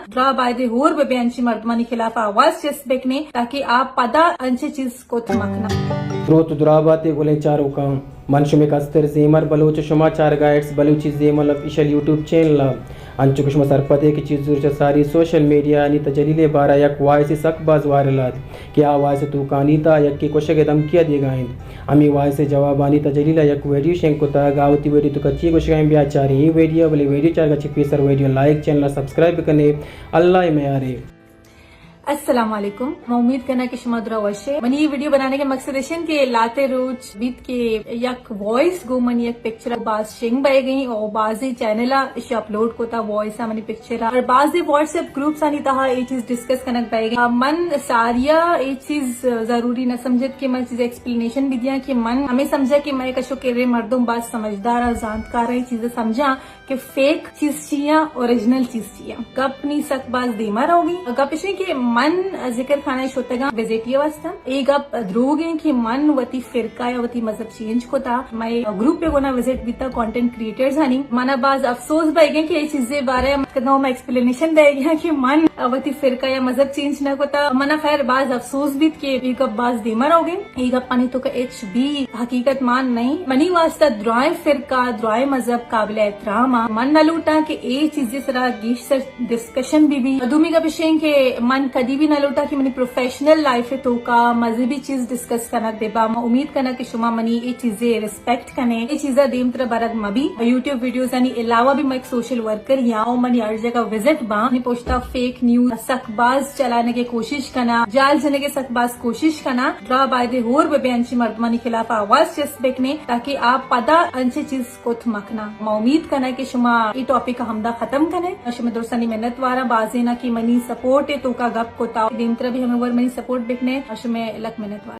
Draw bye दे होर बेबेंची मर्दमानी खिलाफ आवाज चेस बेकने ताकि आप पदा अंचे चीज को थमकना रोत दुराबाते गुले चारों का मनशुमे कस्तर जेमर बलोच शुमाचार गाइड्स बलूची जेमल ऑफिशियल यूट्यूब चैनल अंचुकुशम सरपते की चीज सारी सोशल मीडिया नी तजलीले बारा यक वायसे सकबाज वारलात कि आवाज तू कानीता यक की कोशे धमकिया दी गाइन अमी वायसे जवाबानी तजलीला यक वीडियो शेंकुता गावती वीडियो तो कच्ची कोशे ब्याचारी वीडियो बले वीडियो चार का चिपीसर वीडियो लाइक चैनल सब्सक्राइब करने अल्लाह में यारे। अस्सलाम वालेकुम। मैं उम्मीद करना कि शुमा दुरा वशे मनी ये वीडियो बनाने के मकसद एशन के लाते रोज बीत के यक वॉइस गो मनी एक पिक्चर बाज शेंग बय गई और बाजी चैनला इसे अपलोड को था वॉइस मनी पिक्चर और बाजी व्हाट्सएप ग्रुप्स आनी तहा ये चीज डिस्कस करनक बय गई मन सारिया ये चीज जरूरी न समझत कि मैं चीज एक्सप्लेनेशन भी दिया कि मन हमें समझा कि मैं कशो के रे मर्दों बात समझदार और जानकार है चीजें समझा कि फेक चीज चिया ओरिजिनल चीज चिया गप नी सकबाज दीमर होगी गप इसने कि मन जिक्र खाना शोतगा विजिटिया वास्ता एक गप द्रोगे कि मन वती फिरका या वती मजहब चेंज को था मैं ग्रुप पे गोना विजिट बीता कंटेंट क्रिएटर्स हनी मना बाज अफसोस बैगे कि ये चीजें बारे में एक्सप्लेनेशन दे गया कि मन वती फिरका या मजहब चेंज न को था मना खैर बाज अफसोस बीत के एक गप बाज दीमर हो गए एक गप पानी तो का एच बी हकीकत मान नहीं मनी वास्ता द्राय फिरका द्राय मजहब काबिल एहतराम मन न लूटा कि ये चीजें सरा गीश सर डिस्कशन भी अदूमी का विषय के मन कदी भी न लूटा कि मनी प्रोफेशनल लाइफ तो का मजहबी चीज डिस्कस करना देबा मैं उम्मीद करना कि शुमा मनी ये चीजें रिस्पेक्ट करने ये चीजा देम तरह बारत मबी यूट्यूब वीडियोस यानी अलावा भी मैं एक सोशल वर्कर यहाँ मनी हर जगह विजिट बा पोस्टा फेक न्यूज सकबाज चलाने की कोशिश करना जाल जने के सकबाज कोशिश करना ड्रा बाय दे होर बेबेंची मर्दमानी खिलाफ आवाज चेस बेकने ताकि आप पदा अंचे चीज को थमकना मैं उम्मीद करना कि शुमा ये टॉपिक का हमदा खत्म करे शुमा दोस्तानी मेहनत वारा बाजे ना की मनी सपोर्ट है तो का गप को दिन तरह भी हमें वर मनी सपोर्ट बेकने शुमे लक मेहनत वारा।